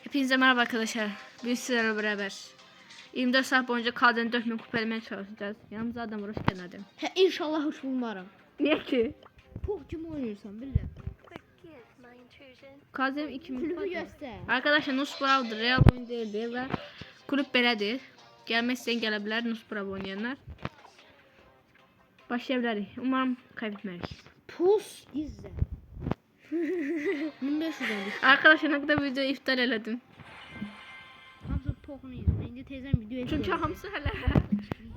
Hepinize merhaba arkadaşlar. Biz sizlerle beraber 24 saat boyunca KD'nin 4000 kupa elemeye çalışacağız. Yanımıza adam var, hoş geldin Adem. İnşallah hoş bulmarım. Niye ki? Pokemon oynuyorsan bile. KD'nin 2000 Kulübü kupa. göster. Arkadaşlar Nus Braw'dır, real oyun değildir ve kulüp belədir. Gelmek isteyen gelebilir Nus Brawl oynayanlar. Başlayabiliriz. Umarım kaybetmeyiz. Pus izle. 1500 oldu. Arkadaşlar ne kadar video iptal elədim. Hamısı Pokemon izle. İndi teyzem video izle. Çünkü hamısı hələ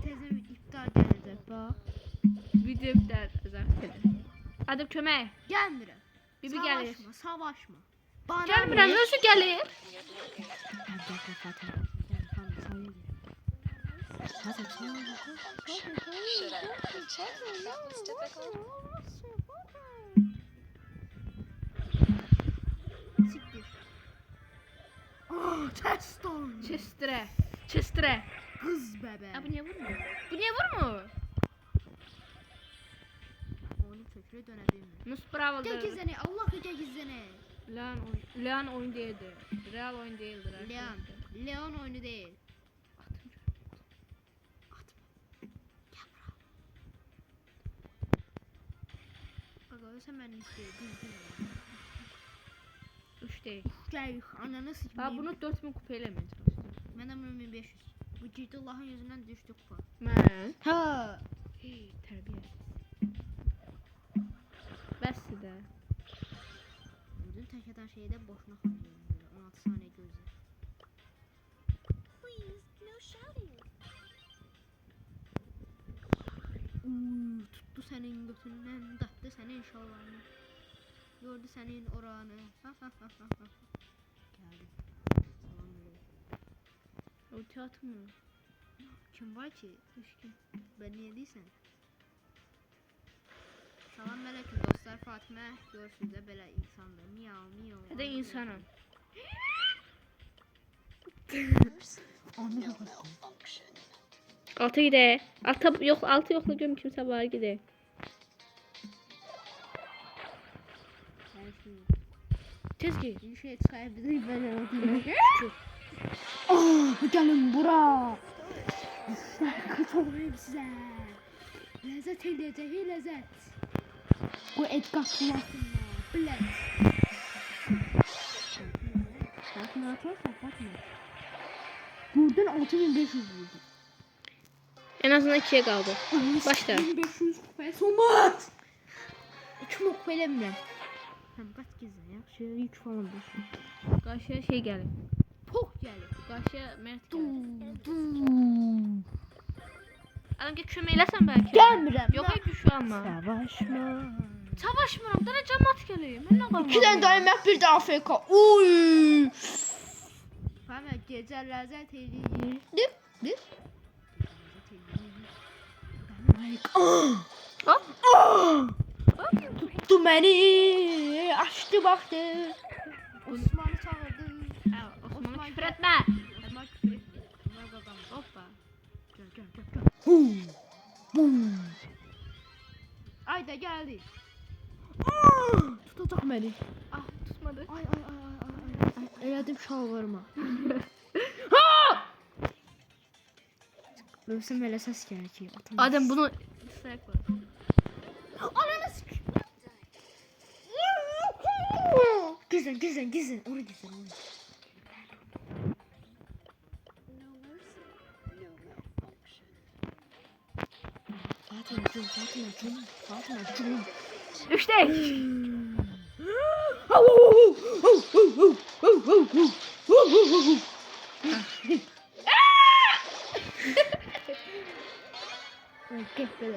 Teyzem iptal gelecek bak. video iptal edəcək. Adem kömək. Gelmirəm. Bibi gəlir. Savaşma, savaşma. Bana Gəlmirəm, özü gəlir. Siktir. Teston. Chestre. Chestre. Kız bebe. Bu niye vurmuyor? Bu niye vurmuyor? Onu köküne dönebilmiyor. Nus Brawl'dır. Gel gizlene. Allah gel gizlene. Leon oyun değildir. Real oyun değildir. Leon oyunu değil. Sen ben istiyorum. 3 değil. Gel ananı sikeyim. Ha bunu 4000 kupa elemeye çalışacağım. Ben de bunu 1500. Bu ciddi Allah'ın yüzünden düştük bu. Ben. Ha. Terbiyesiz. Bəsdir də. Bütün tek eden şeyi de boşuna harcıyorum böyle. 16 saniye gözle. Tuttu senin götünden, dattı senin şalvarını. Gördü senin oranı. Geldi. Salam veriyorum. Ulti atmıyor. Kim var ki? Düşkün. Ben niye değilsen? Salam aleyküm dostlar, Fatime görsünüz de belə insandır. Miyav miyav. Hədə insanım. Altı gide. Altı yok, altı yokla görüm kimse var gide. Tez git. Bir şey çıkabilir böyle bakayım. Gelin bura. Kıt olayım size. Lezzet eleyeceği lezzet. Bu et kapılasın ya. Bilet. Bakma atarsan bakma. Buradan 6500 vurdu. En azından 2'ye kaldı. Başla. 1500 kupaya olmaz. 3 mok veremem. Hem kaç gizli ya? Şöyle 3 falan boşum. Karşıya şey geldi. Pok gelir. Karşıya Mert geldi. Adam ki köməkləsən belki. Gelmirəm. Yok hiç güçlü alma. Savaşma. Savaşmıram. Dana camat geliyor. Ben ne kalmam. 2 tane dayanmak bir de AFK. Uy. Hemen gece lezzet ediyor. Dur. Hop. Tuttu beni. Açtı baktı. Osman'ı çağırdı. Osman'a küfür etme. Osman küfür etti. Osman kazandı. Hoppa. Gel. Bum. Ayda geldi. Tutacak beni. Ah tutmadı. Ay. Elədim şalvarıma. Ölsəm elə səs gəlir ki. Adem bunu ısırarak koy. Ananı sikeyim. Gizlen. Onu gizlen. Fatıma cum. 3 değil.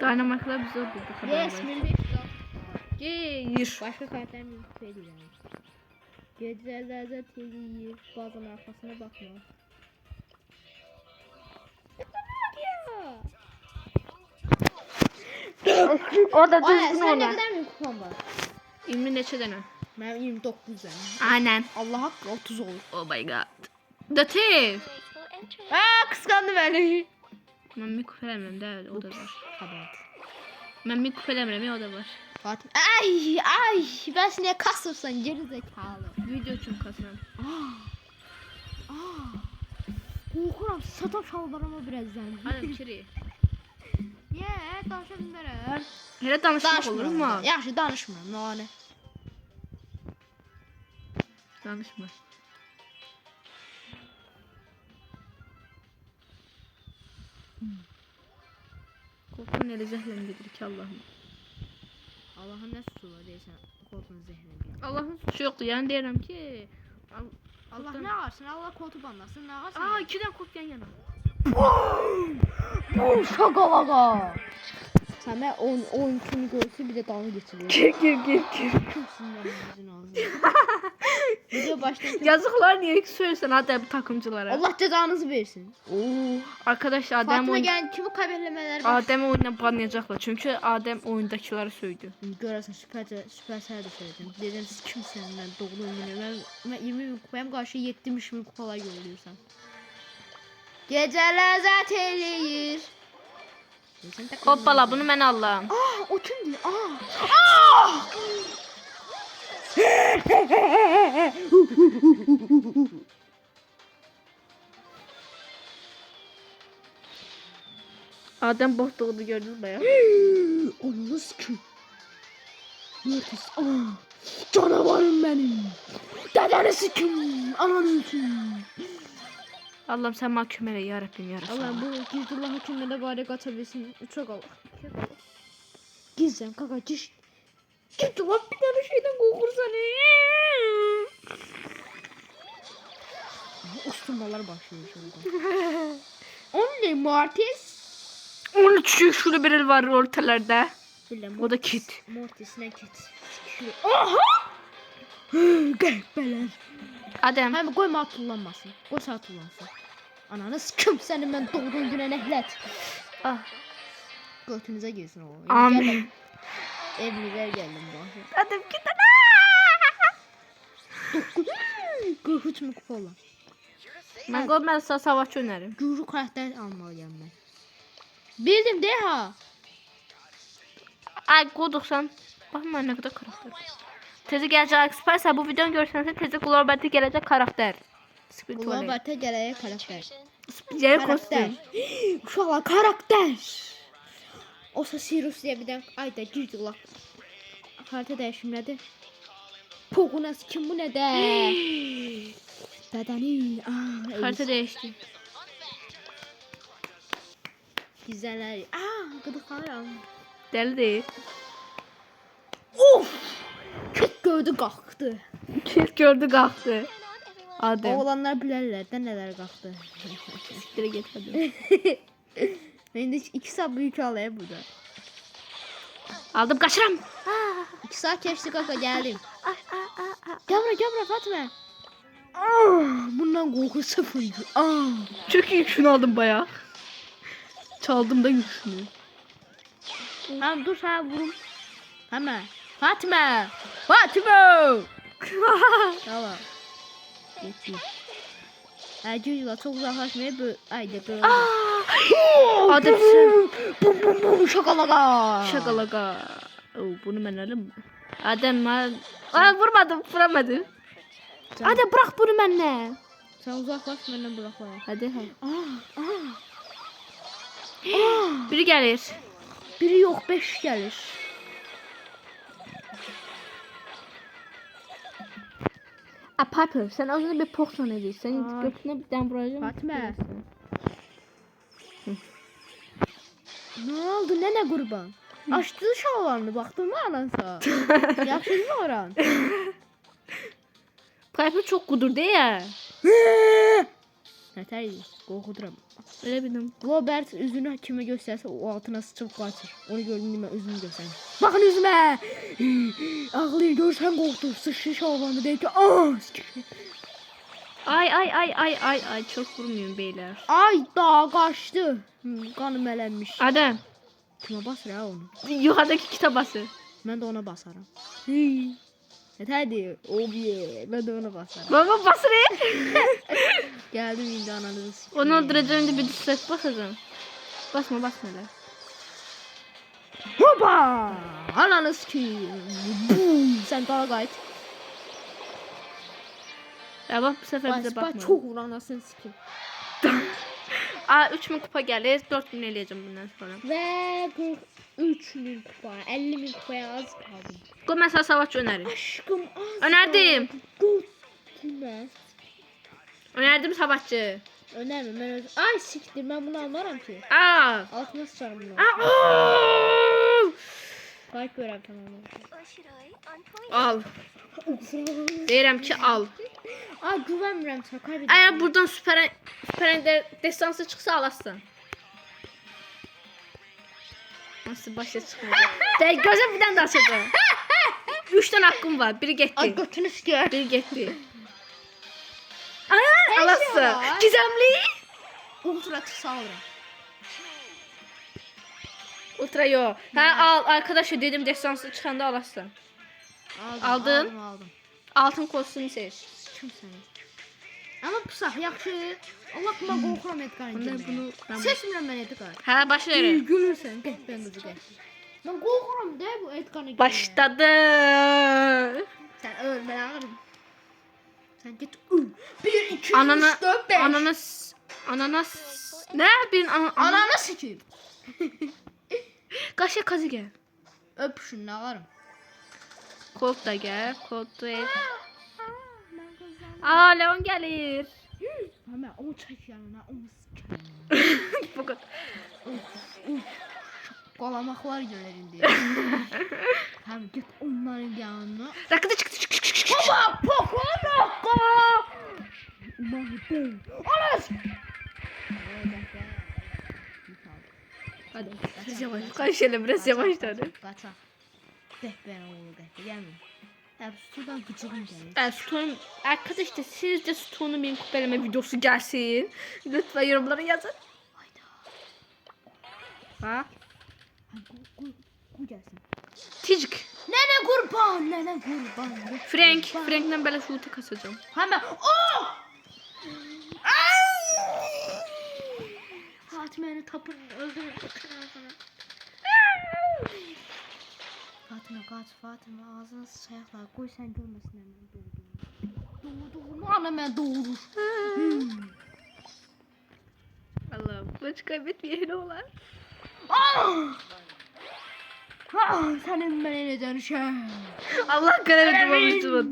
Dynamite'lar biz zor buldu. Yes, 1500. Gir. Başka karakter mi söyleyeyim? Geceler teliyi, bazen arkasına bakma. Orada Ay, düzgün sen ne ona. kadar mı kupon var? 20 neçə dənə? Benim 29 tane. Aynen. Allah hakkı 30 olur. Oh my god. Datif. Kıskandı beni. Mən mi küfür eləmirəm də, o da var. Kabahat. Mən mi küfür eləmirəm, o da var. Fatih. Ay. Ben seni kasırsan geri zekalı. Video üçün kasıram. Qorxuram, satam şalvarıma birazdan. Adem kiri. Niyə? Danışa bilmərəm. Hele danışmaq olur mu? Yaxşı, danışmıram. Nə? Danışma. Korkun ele zehirlendirir ki Allah'ım. Allahın nə suçu var deyəsən, qorxun zəhrinə. Allah'ın suçu yoktu yani deyirəm ki. Allah nə ağarsın, Allah koltu banlasın, nə ağarsın. Aa, ikiden kurt yan yana. Bu şakalaqa. Səmə oyun kimi görsə bir də dalga geçirir. Gir. Video başlayın. Yazıklar niye söylüyorsun Adem takımcılara? Allah cezanızı versin. Oo, arkadaşlar Adem Fatma oyun... gəlin kimi kaybetlemeler Adem oyundan banlayacaklar çünkü Adem oyundakileri söydü. Görəsən süpersel de söyledim. Dedim siz kimsən mən doğulu ümünə. Mən 20 bin kupayım qarşı 70 bin kupalar yolluyorsan. Gecə ləzzət eləyir. Hoppala bunu ben Allah'ım. O kimdir? Adem bortluğunu gördünüz mü ya? Onu sıkın. Mortis. Canavarım benim. Dedeni sıkın. Ananı sıkın. Allah'ım sen mahkum eyle yarabbim yarasın. Allah bu Gizlullah hükümlerine bari kaçabilsin. Çok Allah. Gizlen kaka ciş. Gizlullah bir tane şeyden korkursan. Ustumbalar başlıyor şurada. Only Mortis. Onun küçük şurada bir var ortalarda. O da Kit. Mortis ne Kit. Aha! Gəhbələr. Adem. Hem koyma atıllanmasın. Koysa atıllansın. Ananı sıkım senin ben doğduğun güne nehlet. Ah. Götünüze girsin o. Amin. Evliler geldim bu. Adem git Gürhüç mü kupa olan? Ben ben sana savaşçı önerim. Gürü karakter almalıyım ben. Bildim de ha. Ay koduksan. Bakma ne kadar karakter. Tezi gelecek Spice bu videonu görürseniz tezi Globate gelecek karakter. Globate geleye karakter. Yer kostüm. Uşaqlar karakter. Olsa Sirius diye bir de ayda girdik la. Harita değişimledi. Pogunas kim bu ne de? Dedeni. Harita değişti. Güzeller. Gıdıklanıram. Deli değil. Of! Kit gördü kalktı. Kit gördü kalktı. Adem. Oğlanlar bilərlər də nələr qalxdı. Siktir git hadi. Ben de 2 saat bu yükü alayım burada. Aldım kaçıram. 2 saat keçdi kaka geldim. Gel bura Fatma. Bundan korku sıfırdı. Çok iyi şunu aldım baya. Çaldım da yüksünü. Tamam dur sana vurum. Hemen. Fatma. Tamam. Gitti. Cücüler çok uzaklaşmaya böyle. Ayda böyle. Adem sen. Bum şakalaga. Şakalaga. Bunu ben alayım. Adem ben. Vuramadım. Adem bırak bunu benimle. Sen uzaklaş benden bırak bana. Hadi. Biri gelir. Biri yok 5 gelir. Piper sen ağzına bir porsiyon ediyorsun. Senin götüne bir tane vuracağım. Fatma. Ne oldu nene kurban? Açtı şalvarını baktın mı anansa? Yaxşı mı oran? Piper çok kudur değil ya. Nətər qorxuduram. Öyle bildim. Robert üzünü kime gösterse o altına sıçıp kaçır. Onu gördüm ben üzümü göstereyim. Bakın üzüme. Ağlayı görsen korktu. Sıçrı şalvarını deyip ki Ay çok vurmuyorum beyler. Ay daha kaçtı. Kanım elenmiş. Adem. Kime basır ha onu? Yukarıdaki kitabası. Ben de ona basarım. Yeterdi. Ben de ona basarım. Baba basırı. Geldim indi ananızı sikeyim. Onu öldüreceğim de bir düzlet basacağım. Basma lan. Hopa! Ananı sikeyim. Boom! Sen kala gayet. Ya bak bu sefer bize Bak bakma. çok vuran anasını sikim. Aa 3000 kupa gelir. 4000 eləyəcəm bundan sonra. Ve 43.000 kupa, 50.000 kupaya az kaldım. Qoy mən sənə savaşçı önərim. Aşkım az Önerdim. Gülmez. Önərdim savaşçı. Önerme ben Ay siktir ben bunu almaram ki. Aa. Altına sıçarım bunu. Aa. Kayıp görev tamam. Al. Deyirəm ki al. Ay güvenmirəm sana kaybedeceğim. Əgər buradan süper destansı çıxsa alasın. Nasıl başa çıxmayacaq? Dəy gözüm bir dənə daha çıxdı. 3 dənə haqqım var. Biri getdi. Ay götünü sikiyor. Biri getdi. Ay şey alasın. var. Gizemli. Ultra kısa alırım. Ultra yo. Hə al arkadaşlar dedim destansı çıxanda alasın. Aldın? Aldım. Altın kostümü seç. Kim seni? Ama pusaq yaxşı. Allah buna qorxuram Edgar. Bunu ben Seçmirəm mən Edgar. Hə başlayırıq. Görürsən qəhbən qızı qəhbən. Mən qorxuram da bu Edgar'ı. Başladı. Sen öl ben ağırım. Sen git öl. 1, 2, 3, Anana 4, 5. ananas ne bir Ananı sikeyim. Qaşa kazı gel. Öpüşün ağırım. Colt da gel. Colt da et. Aa Leon gelir. Ama onu çek yanına onu sikeyim. Bu kadar. Qalamaklar gəlir indi. Həm git onların yanına. Rakıda çıktı. Baba pokoloko. Mahdi. Alas. Hadi. Biraz yavaş. Kaçalım biraz yavaş hadi. Qaça. Dəhbər oğlu dəhbər. Gəlmə. Hep sudan gıcığım gəlir. Stone arkadaşlar sizce Stone'un benim kupeleme videosu gelsin. Lütfen yorumlara yazın. Hayda. Ha? Qoy gəlsin. Ticik. Nənə qurban, nənə qurban. Frank'den böyle şutu kasacağım. Həmə. Oh! Fatiməni tapın, öldürün. Fatimə qaç, Fatimə ağzına sıçayaqlar. Qoy sən görməsin mən doğdum. Doğdum, ana mən doğulur. Allah'ım maç kaybetmeyelim olar. Sənin mən eləcən şey. Allah kadar tutmamıştım onu.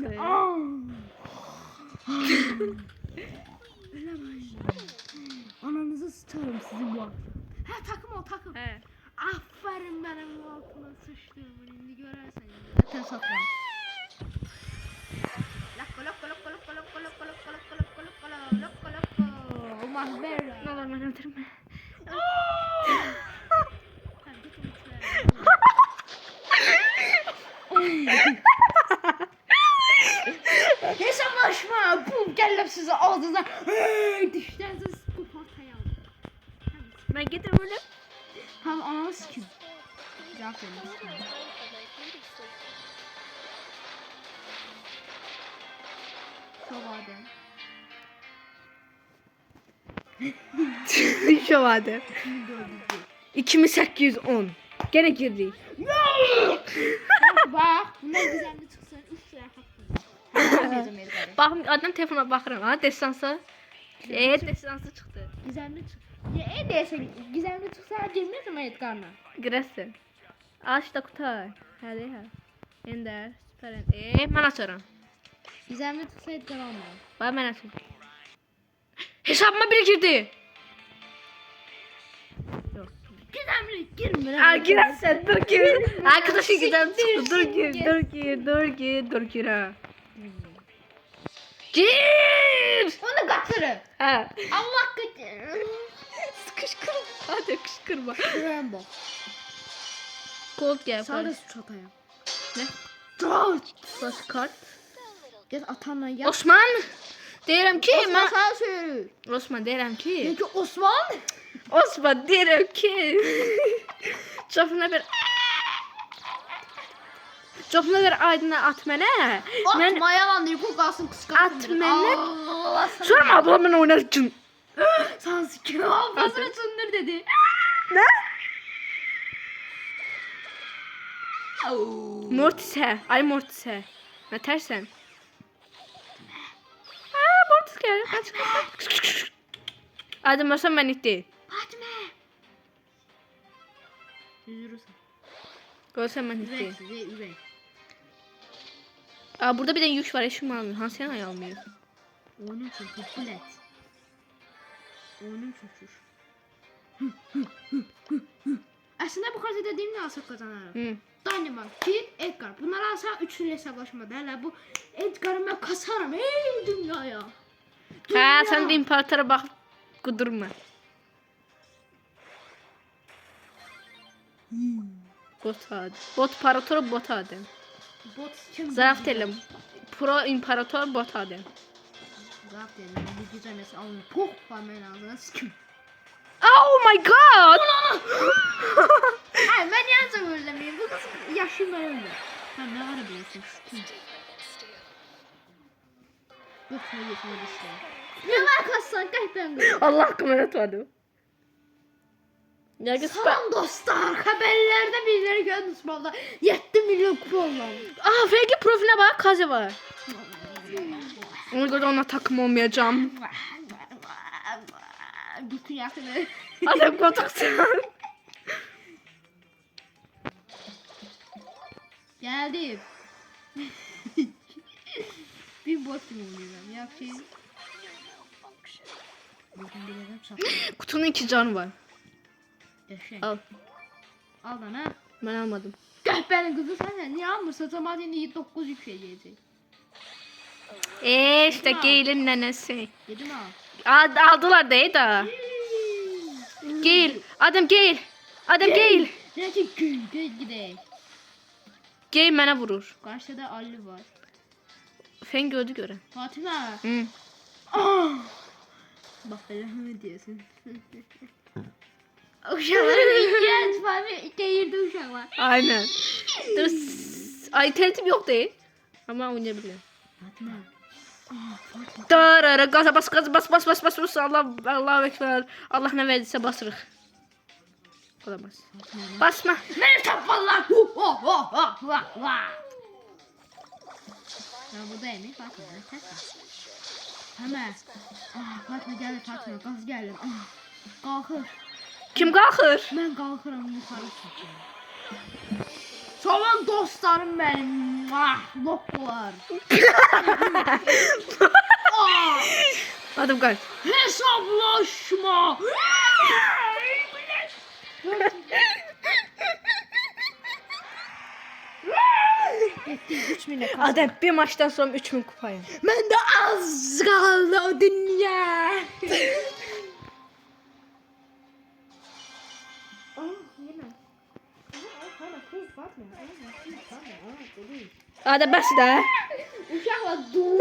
Ananızı sıçarım sizin bu akşam. Hə, takım ol, takım. He. Aferin benim altına sıçtığımın indi görərsən. Sən satıram. Lakko lakko lakko lakko lakko lakko lakko lakko lakko lakko lakko lakko. Mahbera. Ne olur beni öldürme. Hesaplaşma. Bum gələm sizə ağzınıza. Dişlərinizi qopartayam. Ben getir böyle. Tamam ananı sikim. Cevap verin. Şovade. Şu vardı. 2810. Gene girdik. Bak bunlar güzelli çıksın 3 lira hakkım. Bak adam telefona bakıram ha destansı. Destansı çıktı. Gizemli çık. Ya deyəsən gizemli çıxsa girməzəm Edgar'la. Girersin. Aç da kutay. Hadi ha. Ender. Süper. Ben açarım. Gizemli çıxsa Edgar almaram. Bak ben açarım. Hesabıma biri girdi. Yok. Gizemli girmə. Aa girersen dur gir. Arkadaşın giden çıktı. Dur gir. Dur gir ha. Gir. Onu qaçırır. Ha. Allah qaçır. Kışkırma. Hadi kışkırma. Rambo. Colt gel. Sağda suç atayım. Ne? George. Flash kart. Gel atanla yap. Osman. Deyirəm ki Osman mən sana söylüyor. Osman deyirəm ki. Peki Osman? Osman deyirəm ki. Cofuna bir aydına at mənə. Mən Atma yalan değil. Bu kalsın kıskançım. At mənə. Allah sana. Sorma ablamın oynasın. Sen sikim. Ablasını sındır dedi. Ne? Mortis hə. Ay Mortis hə. Nə tərsən? gel. Kaç. Adım olsa benlik değil. Fatma. Üzülürsen. Görsen benlik değil. Ürek size ürek. Aa, burada bir de yük var. Eşim almıyor. Hansen ay almıyor. Onun çünkü bilet. Onun çünkü. Aslında bu kadar dediğim ne alsak kazanırım. Hı. Dynamite, Kid, Edgar. Bunları alsa üçlü hesaplaşmada. Hele bu Edgar'ı ben kasarım. Ey dünyaya. Ha, sen de imparatora bak. Kudurma. Bot adı. Bot imparatoru bot adı. Bot kim? Zaraf değilim. Pro imparator bot adı. Zaraf değilim. Bu güzel mesela alın. Poh var ben ağzına sıkım. Oh my god. Ay ben yanca öldürmeyeyim. Bu kız yaşım öyle. Sen ne var biliyorsun? Sıkım. Yok ne geçmedi işte. Ne var kassan kahpen gör. Allah kamerat vardı. Ya git Salam dostlar. Haberlerde birileri gördünüz valla. 7 milyon kupa oldu. Aa, FG profiline bak, Kaze var. Ona göre ona takım olmayacağım. Bütün yakını. Adam kotuksun. Geldim. Bir bot gibi oluyorum. Yap şey. Bugün biledim saklı. Kutunun 2 canı var. Eşek. Al. Al bana. Ben almadım. Kahpenin kızı sen niye almırsa zaman yine 9 yükleyecek. İşte gelin nenesi. Yedim al. Aldılar değil de. Gel. Adam gel. Adam gel. Neyse gül gidelim. Gel bana vurur. Karşıda Ali var. Fen gördü göre. Fatıma. Hı. Ah! Bak öyle mi diyorsun? Uşakların ihtiyaç var ve iki yerde uşak var. Aynen. Dur. Ay tertip yok değil. Ama oynayabilirim. Fatıma. Ah Fatıma. Darara gaza bas gaza bas. Allah ekber. Allah ne verdiyse basırıq. Olamaz. Basma. Ne tapallar? Ya bu da emin Fatma. Hemen. Ah Fatma geldi Fatma. Gaz geldim. Ah. Kalkır. Kim qalxır? Ben kalkırım yukarı çıkıyorum. Salam dostlarım benim. Ah loklar. Ah. Adım qaç. Hesaplaşma. Gitti 3 milyon kazandı. Adam bir maçdan sonra 3000 kupayım. Ben de az kaldı o dünya. Adam bəs də. Uşaqla dur.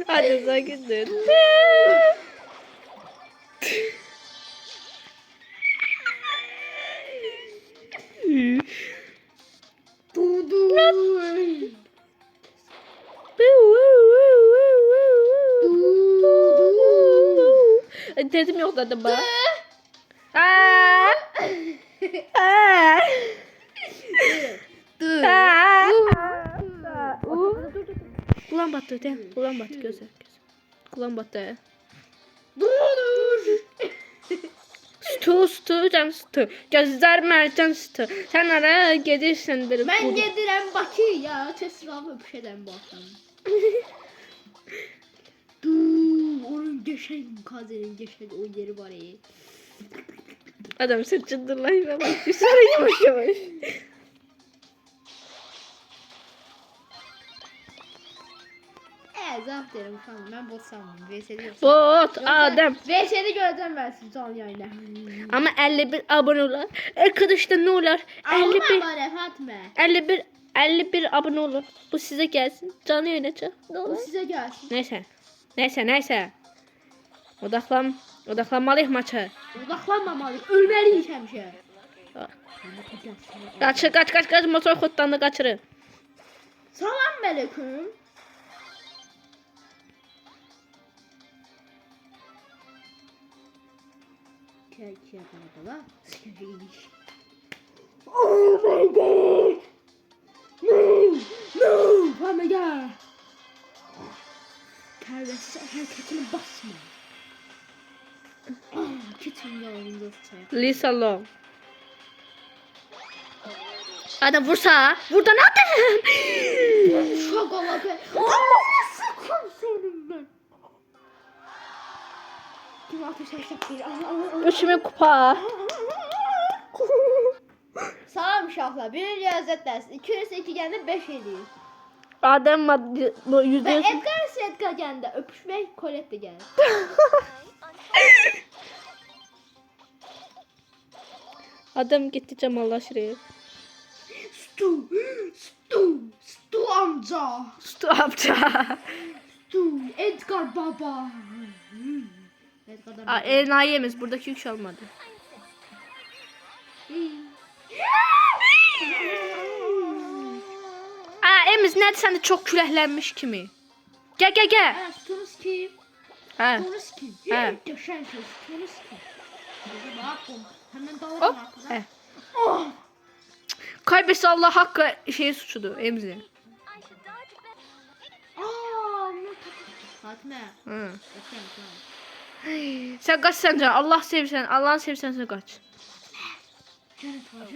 Hadi sakin dur. Dedim yok dedim bana. Dur. Kulağım battı de. Kulağım battı göze. Kulağım battı. Dur. Stu can stu. Gözler mercan stu. Sen ara gedirsən derim. Ben gedirəm Bakıya. Tesrafı öpüşədən bu axşam. Dur. Onun geçen kazenin geçen o yeri var ya. Adam sen çıldırlayma bak. Sonra yavaş yavaş. Zaf derim şu an ben bot sanmıyorum. VS'de yok. Bot adam. VS'de göreceğim ben sizi canlı yayında. Ama 51 abone olar. Arkadaşlar ne olar? 51 Ama Fatma. 51 abone olur. Bu size gelsin. Canlı yayınacak. Ne O olur? size gelsin. Neyse. Odaklanmalıyıq maça. Odaklanmamalıyıq. Ölmeliyiz həmişə. Kaç motor xoddan da kaçırın. Salam meleküm. Kek yapmadılar. Oh my god. No. Oh my god. terbiyesiz hareketini basma. Bütün yolunda tutayım. Lisa Long. Adam vursa. Burada ne yaptın? Şaka bak. Nasıl konserim ben? Kim ateş edecek bir? 3000 kupa. Salam uşaqlar. Birinci ləzzət dərsi. 2 + 2 gəndə 5 eləyir. Adam bu Və %100. Edgar gəndə öpüşmək Colette də gəlir. Adam gitti cemallaşır. Stu amca. Stopça. Stu, Edgar baba. Edgar'dan Enayimiz buradaki yük almadı. Emiz nədir sən də çox küləklenmiş kimi. Gel. Ha, Stu'nuz kim? Hə. Stu'nuz kim? Hə. Geçen şey Stu'nuz kim? Burada bakın. Hemen dalarım Hop. arkadan. Hə. Oh! Kaybetse Allah hakkı şey suçudur Emzi. Fatma. Hı. Geçen tamam. Sen kaç sen can. Allah sevsen, Allah'ın sevsen sen kaç. Cennet hocam.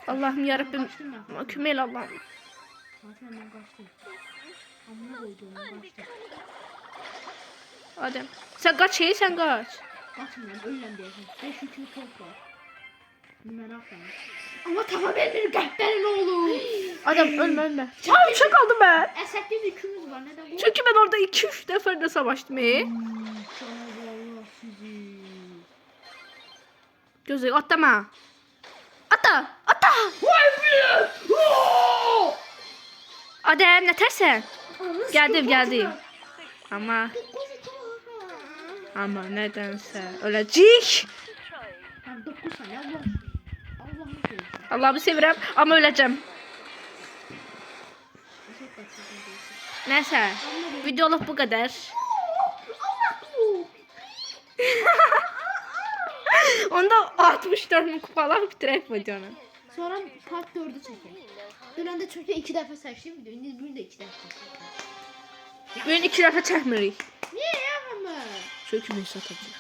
Allah'ım yarabbim. Kaçtım ben. Kümel Allah'ım. Fatma ben kaçtım. Amına koydum ben kaçtım. Adem. Sen kaç şey sen kaç. Kaçmıyorum ölürüm diyorsun. 5 yüklü top var. Merak etme. Ama tamamen bir kahperin oğlu. Adam ölme. Çabuk uçak aldım ben. Esaklı yükümüz var neden bu? Çünkü ben orada 2-3 defa da savaştım. Allah sizi. Gözü atlama. Ata. Adem ne tersen? Geldim. Ama nedense ölecek. Ben 9 saniye Allah'ım seversen. Allah'ımı sevirəm ama öleceğim. Neyse. Videoluk bu kadar. Onda 64 bin kupalar bitirək videonu. Sonra part 4'ü çekelim. Dönende çünkü 2 defa seçtim video. Şimdi bunu da 2 defa çekelim. Bugün 2 dəfə çəkmirik. Niye yapma? Çünkü biz satacağıq.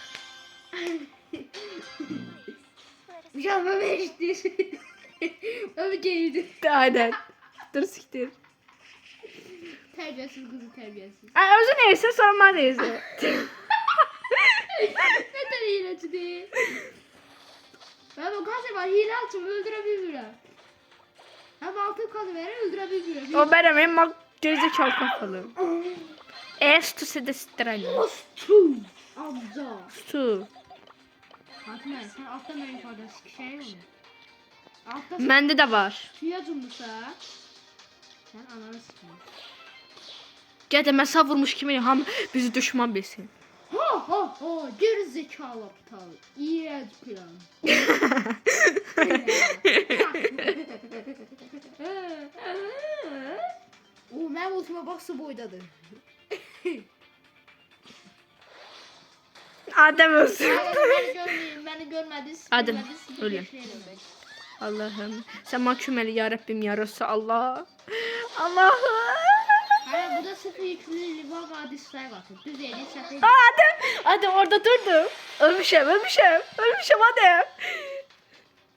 Mükemmel veşti. Öyle geldi. Aynen. Dur siktir. Terbiyesiz kızı terbiyesiz. Ay özü neyse sorma neyse. Neden hileci değil? Ben o gazı var hile açım öldürebilirim. Hem altın kazı verir öldürebilirim. O benim hem gerizekalı kafalı. Stu se destralha. Stu amca. Stu. Fatma sen altta benim kardeş şey mi? Altta Məndə də var. suya cumursa sen ananı sıkıyorsun. Qədəmə vurmuş kimi ham bizi düşman bilsin. Ha geri zekalı aptal. İğrenç plan. O mənim ultima bax su boydadır. Adem ölsün. Beni görmeyin, beni görmediniz. Adem, görmediniz, öyle. yaşayamam. Allah'ım. Sen mahkuməli ya Rabbim ya Resulallah. Allah. Allah'ım. Hayır bu da sıfır yüklü liva ve dislike atıyor. Düz eli çatı. Adem orada durdu. Ölmüşüm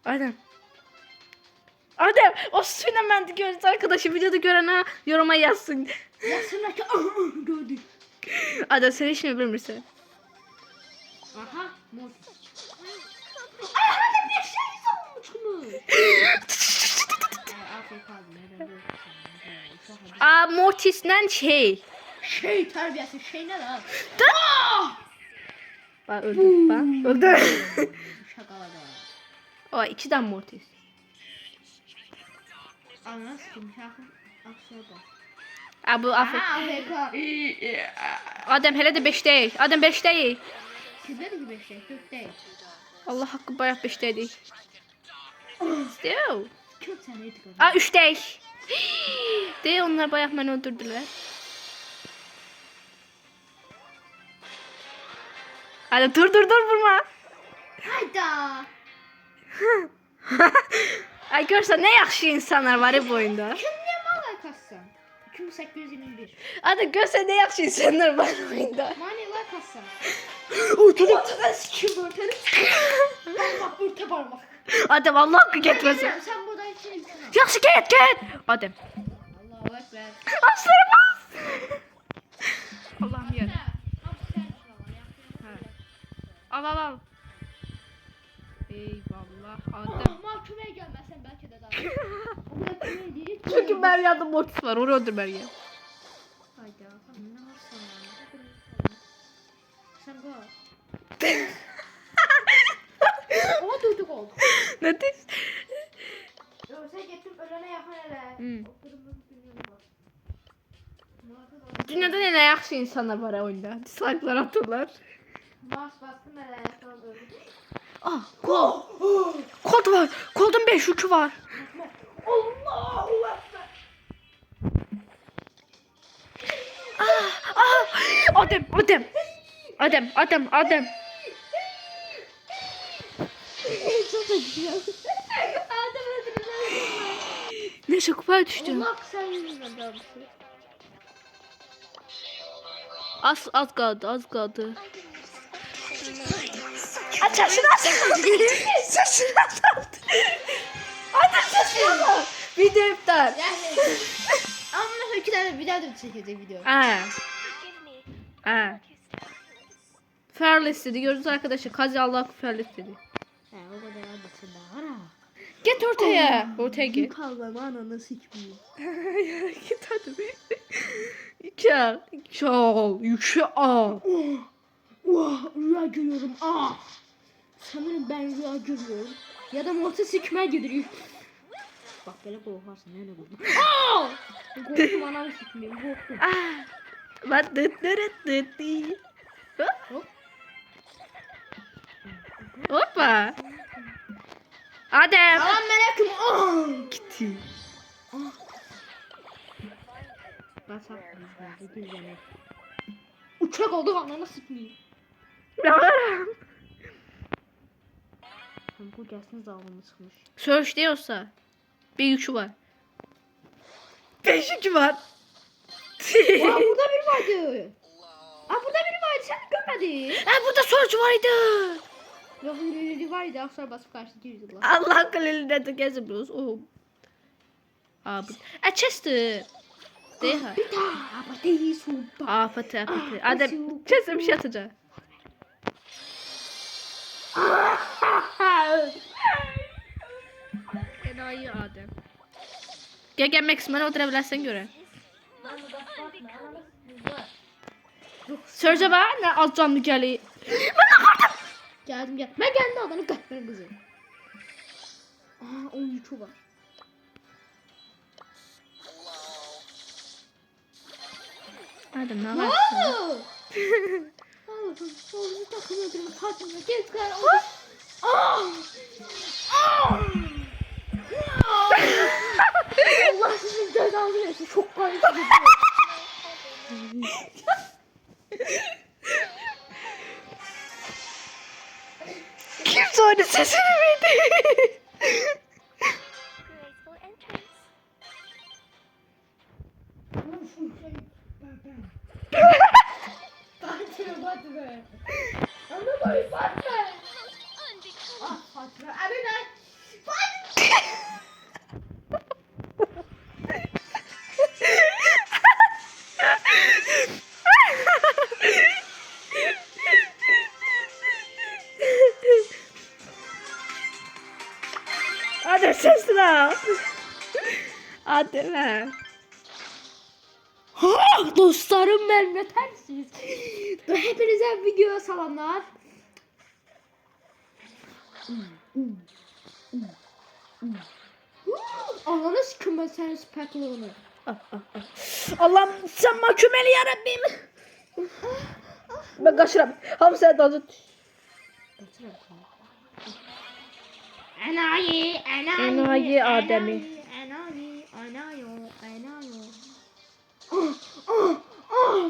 Adem. Adem o suyla ben de görürüz arkadaşım. Videoda görene yoruma yazsın. Yazsınlar ki gördük. Adem sen hiç mi bilmirsin? Aha mor. Hadi bir şey olmuş. Afiyet olsun. Mortis'le şey. Şey terbiyesi şey ne lan? Bak öldü. Şakalar. O 2 tane Mortis. Anlasın şaka. Aksiyada. Bu afet. Afrika. Adem hele de 5 değil. Adem 5 değil. Kimler gibi şey? Kök değil. Allah hakkı bayağı 5 değil. Still. Kök sen etik. 3 değil. Değil onlar bayağı beni öldürdüler. Hadi dur vurma. Hayda. Ay görsən ne yaxşı insanlar var bu oyunda. Kim niye malay kassan? 2821. Hadi görse ne yaxşı insanlar var oyunda. Maneler kasa. Ortada Kim ortada? Parmak, orta parmak. Adem Allah hakkı getmesin. Sen buradan içine gitsin. Yaxşı get. Adem. Allahu Ekber. Aslanım bas. Allah'ım ya. Al. Eyvallah Adem. Mahkemeye gelmezsen belki de daha. Mahkemeye değil. Çünkü Meryem'de motif var. Onu öldür Meryem. Hayda. Ne varsa. Sen go. Ama duyduk oldu. Ne diyorsun? Sen getirip ölene yakın hele. Dünyada ne yaxşı insanlar var oyunda. Dislike'lar atırlar. Bastım hele. Ah, kol. Kod var. Kodun 5 yükü var. Allahu Ekber. Adem. Çok acıyor. Adem öldüreceğim. Neyse kupaya düştüm. Allah sen yüzünden dövmüşsün. Az kaldı. Aç şunu aç. Sesini aç. Adem sesini aç. Video iptal. Ama mesela 2 tane bir daha da çekecek video. Ferl istedi. Gördünüz arkadaşlar. Kazi Allah Ferl istedi. He o kadar adetsin daha var ha. Git ortaya. Ortaya git. Yukarılama ananı sikmiyor. Git hadi. İki al. Yükü al. Rüya görüyorum. Sanırım ben rüya görüyorum. Ya da morta sikmeye gidiyor. Bak böyle korkarsın. Nerede buldun? Korktum ananı sikmiyorum. Korktum. Ben dıt. Hop. Hoppa. Adem. Aman melekim. Gitti. Basak. Uçak oldu ananı sikmiyor. Bu gelsin zavamı sıkmış. Search diyorsa bir yükü var. 5 yükü var. Burada biri vardı. Burada biri vardı. Sen görmedin. Burada search vardı. Yok biri vardı. Afsar basıp karşı girdi lan. Allah kalelinde de geziyoruz. Chester. Değil ha. Bir daha. Ama değil soğuk. Patı. Adem Chester bir şey atacak. Enayi Adem. Gel Maxima'na oturabilirsen göre. Sörce var ne az canlı geli. Geldim gel. Ben geldim adamı kahvenin kızı. 10 yükü var. Adem ne Ne var? oldu? Oğlum takılıyordum. Fatma gel kar. Allah sizin cezanızı versin. Çok garip. Kimse onun sesini verdi. Adem sesini al. Adem. Dostlarım benim yetersiniz. Hepinize video salamlar. Allah'ını sıkın ben senin spekulunu. Allah'ım sen mahkumeli yarabbim. Ben kaçıram. Hamsaya dalcı. Enayi Adem'i. Enayi.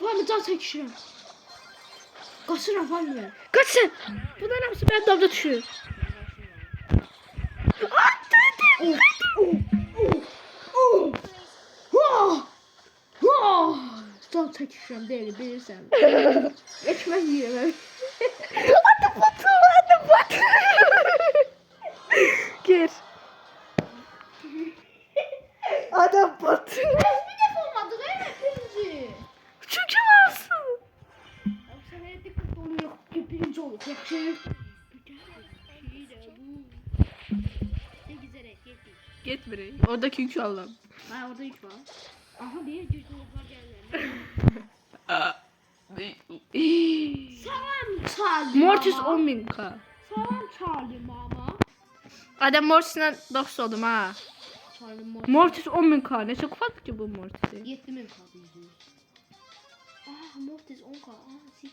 Ben can çekişirim. Kaçıram ben. Kaçsın. Bunların hepsi ben dalga düşüyor. Stal çəkişirəm deyil, bilirsən. Ekmək yiyirəm. Hadi Batu. Gir. Adam Batu. Bir dəfə olmadı, elə birinci. Çünkü varsın. Sən elə diqqət oluyor, birinci olur. Yaxşı. Gitmire. Oradaki yükü Allah'ım. Ha orada yük var. Aha bir cüzdür var geldi. Salam Charlie. Mortis mama. 10.000k. Salam Charlie mama. Adam Mortis'le dost oldum ha. Charlie Mortis. Mortis 10.000k. Ne çok fazla ki bu Mortis'i. 7000 kaldı yüzü. Ah Mortis 10k. Sik.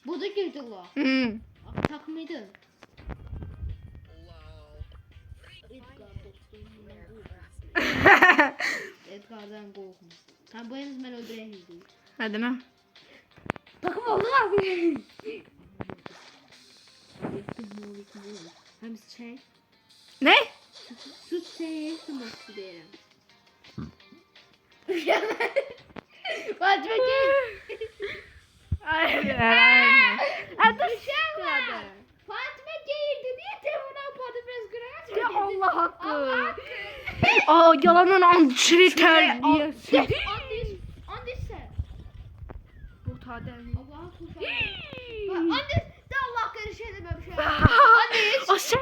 Bu da girdi la. Hmm. Takmıydı. Edgar'dan korkma. Tam bu henüz ben öldüremeydim. Hadi ne? Takım oldu abi. Hem şey. Ne? Süt şey. Sımırsı değilim. Fatma gel. Aynen. Hadi Şey var. Fatma geldi. Niye telefona patates kırar? Ya Allah hakkı. Aa yalanın ançiri terbiyesi. Andise. Kurtaden. Allah'a kurtar. Andis de Allah karışıyor da böyle bir şey. Andis. O sen.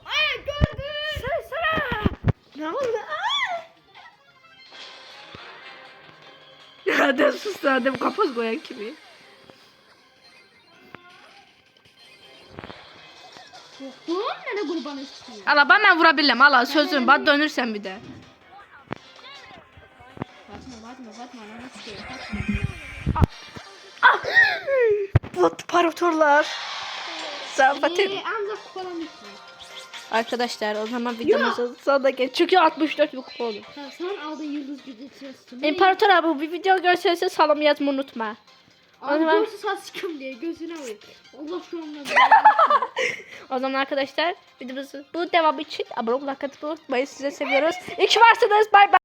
Ay gördün. Sen. Ne oldu? Hadi sus adam kafası koyan gibi. Korktun ne de kurban istiyor. Ala ben vurabilirim. Ala sözüm. Bak dönürsen bir de. Fatma lan istiyor. Bot paratorlar. Zaten. Ancak kupalamışsın. Arkadaşlar o zaman videomuzun sonuna geç. Çünkü 64 bir kupa oldu. Sen aldın yıldız gücü. İmparator abi bu bir video görselse salam yazmayı unutma. Abi görse sen sıkım diye gözüne vur. Allah şu anda. O zaman arkadaşlar videomuzun bu devam için abone olmayı unutmayın. Size seviyoruz. İyi ki varsınız. Bay bay.